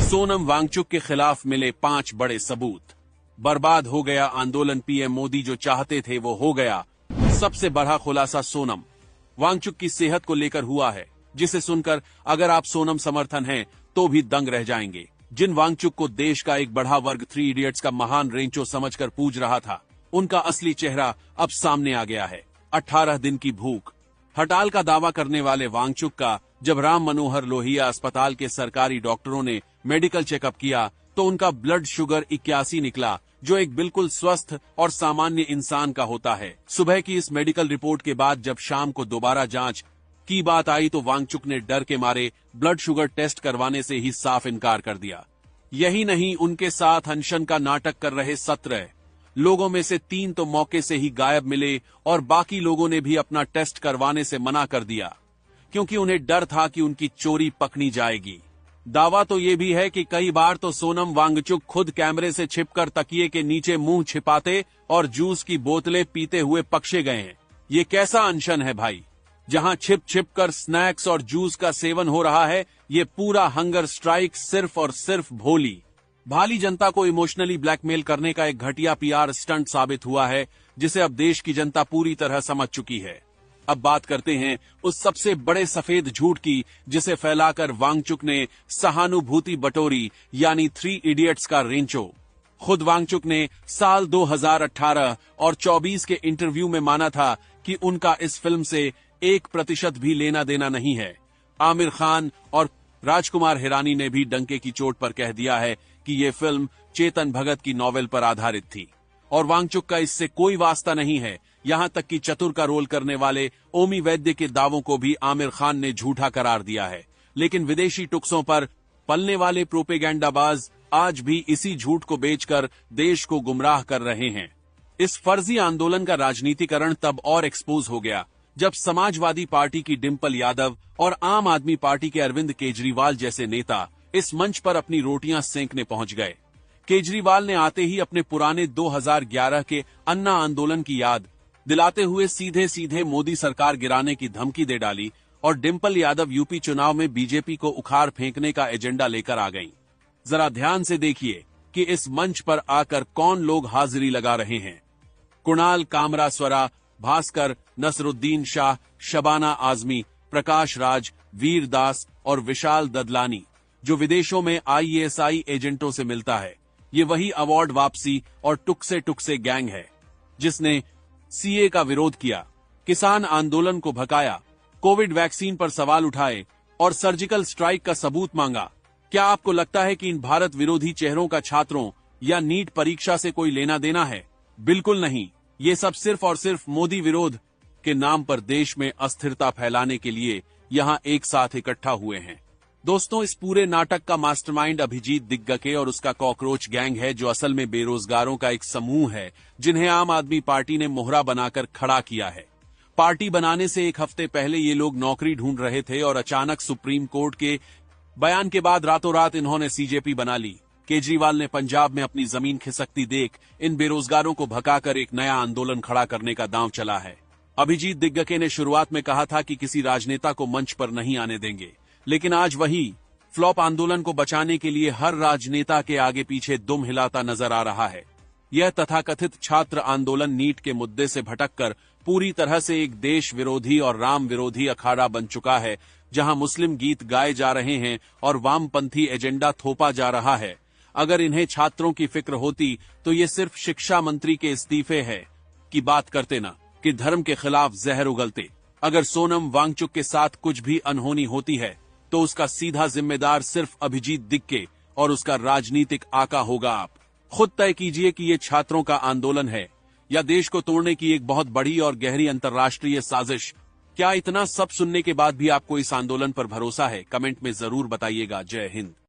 सोनम वांगचुक के खिलाफ मिले 5 बड़े सबूत। बर्बाद हो गया आंदोलन, पीएम मोदी जो चाहते थे वो हो गया। सबसे बड़ा खुलासा सोनम वांगचुक की सेहत को लेकर हुआ है, जिसे सुनकर अगर आप सोनम समर्थन हैं तो भी दंग रह जाएंगे। जिन वांगचुक को देश का एक बड़ा वर्ग 3 इडियट्स का महान रेंचो समझकर पूज रहा था, उनका असली चेहरा अब सामने आ गया है। 18 दिन की भूख हड़ताल का दावा करने वाले वांगचुक का जब राम मनोहर लोहिया अस्पताल के सरकारी डॉक्टरों ने मेडिकल चेकअप किया तो उनका ब्लड शुगर 81 निकला, जो एक बिल्कुल स्वस्थ और सामान्य इंसान का होता है। सुबह की इस मेडिकल रिपोर्ट के बाद जब शाम को दोबारा जांच की बात आई तो वांगचुक ने डर के मारे ब्लड शुगर टेस्ट करवाने से ही साफ इनकार कर दिया। यही नहीं, उनके साथ अनशन का नाटक कर रहे 17 लोगों में से 3 तो मौके से ही गायब मिले और बाकी लोगों ने भी अपना टेस्ट करवाने से मना कर दिया, क्योंकि उन्हें डर था कि उनकी चोरी पकड़ी जाएगी। दावा तो ये भी है कि कई बार तो सोनम वांगचुक खुद कैमरे से छिपकर तकिए के नीचे मुंह छिपाते और जूस की बोतलें पीते हुए पक्षे गए हैं। ये कैसा अनशन है भाई, जहां छिप छिप कर स्नैक्स और जूस का सेवन हो रहा है। ये पूरा हंगर स्ट्राइक सिर्फ और सिर्फ भोली भाली जनता को इमोशनली ब्लैकमेल करने का एक घटिया पीआर स्टंट साबित हुआ है, जिसे अब देश की जनता पूरी तरह समझ चुकी है। अब बात करते हैं उस सबसे बड़े सफेद झूठ की, जिसे फैलाकर वांगचुक ने सहानुभूति बटोरी, यानी 3 इडियट्स का रेंचो। खुद वांगचुक ने साल 2018 और 24 के इंटरव्यू में माना था कि उनका इस फिल्म से 1% भी लेना देना नहीं है। आमिर खान और राजकुमार हिरानी ने भी डंके की चोट पर कह दिया है कि ये फिल्म चेतन भगत की नॉवेल पर आधारित थी और वांगचुक का इससे कोई वास्ता नहीं है। यहां तक कि चतुर का रोल करने वाले ओमी वैद्य के दावों को भी आमिर खान ने झूठा करार दिया है। लेकिन विदेशी टुक्सों पर पलने वाले प्रोपेगेंडाबाज आज भी इसी झूठ को बेचकर देश को गुमराह कर रहे हैं। इस फर्जी आंदोलन का राजनीतिकरण तब और एक्सपोज हो गया जब समाजवादी पार्टी की डिंपल यादव और आम आदमी पार्टी के अरविंद केजरीवाल जैसे नेता इस मंच पर अपनी रोटियां सेंकने पहुंच गए। केजरीवाल ने आते ही अपने पुराने 2011 के अन्ना आंदोलन की याद दिलाते हुए सीधे सीधे मोदी सरकार गिराने की धमकी दे डाली और डिंपल यादव यूपी चुनाव में बीजेपी को उखाड़ फेंकने का एजेंडा लेकर आ गईं। जरा ध्यान से देखिए कि इस मंच पर आकर कौन लोग हाजिरी लगा रहे हैं। कुणाल कामरास्वरा, भास्कर, नसरुद्दीन शाह, शबाना आजमी, प्रकाश राज, वीर दास और विशाल ददलानी, जो विदेशों में ISI एजेंटों से मिलता है। ये वही अवार्ड वापसी और टुकसे टुकसे गैंग है जिसने CA का विरोध किया, किसान आंदोलन को भकाया, कोविड वैक्सीन पर सवाल उठाए और सर्जिकल स्ट्राइक का सबूत मांगा। क्या आपको लगता है कि इन भारत विरोधी चेहरों का छात्रों या नीट परीक्षा से कोई लेना देना है? बिल्कुल नहीं। ये सब सिर्फ और सिर्फ मोदी विरोध के नाम पर देश में अस्थिरता फैलाने के लिए यहां एक साथ इकट्ठा हुए हैं। दोस्तों, इस पूरे नाटक का मास्टरमाइंड अभिजीत दिग्गके और उसका कॉकरोच गैंग है, जो असल में बेरोजगारों का एक समूह है जिन्हें आम आदमी पार्टी ने मोहरा बनाकर खड़ा किया है। पार्टी बनाने से एक हफ्ते पहले ये लोग नौकरी ढूंढ रहे थे और अचानक सुप्रीम कोर्ट के बयान के बाद रातों रात इन्होंने CJP बना ली। केजरीवाल ने पंजाब में अपनी जमीन खिसकती देख इन बेरोजगारों को भगाकर एक नया आंदोलन खड़ा करने का दांव चला है। अभिजीत दिग्गके ने शुरुआत में कहा था कि किसी राजनेता को मंच पर नहीं आने देंगे, लेकिन आज वही फ्लॉप आंदोलन को बचाने के लिए हर राजनेता के आगे पीछे दुम हिलाता नजर आ रहा है। यह तथाकथित छात्र आंदोलन नीट के मुद्दे से भटककर पूरी तरह से एक देश विरोधी और राम विरोधी अखाड़ा बन चुका है, जहां मुस्लिम गीत गाए जा रहे हैं और वामपंथी एजेंडा थोपा जा रहा है। अगर इन्हें छात्रों की फिक्र होती तो ये सिर्फ शिक्षा मंत्री के इस्तीफे है की बात करते ना कि धर्म के खिलाफ जहर उगलते। अगर सोनम वांगचुक के साथ कुछ भी अनहोनी होती है तो उसका सीधा जिम्मेदार सिर्फ अभिजीत दिग्गे और उसका राजनीतिक आका होगा। आप खुद तय कीजिए कि ये छात्रों का आंदोलन है या देश को तोड़ने की एक बहुत बड़ी और गहरी अंतर्राष्ट्रीय साजिश। क्या इतना सब सुनने के बाद भी आपको इस आंदोलन पर भरोसा है? कमेंट में जरूर बताइएगा। जय हिंद।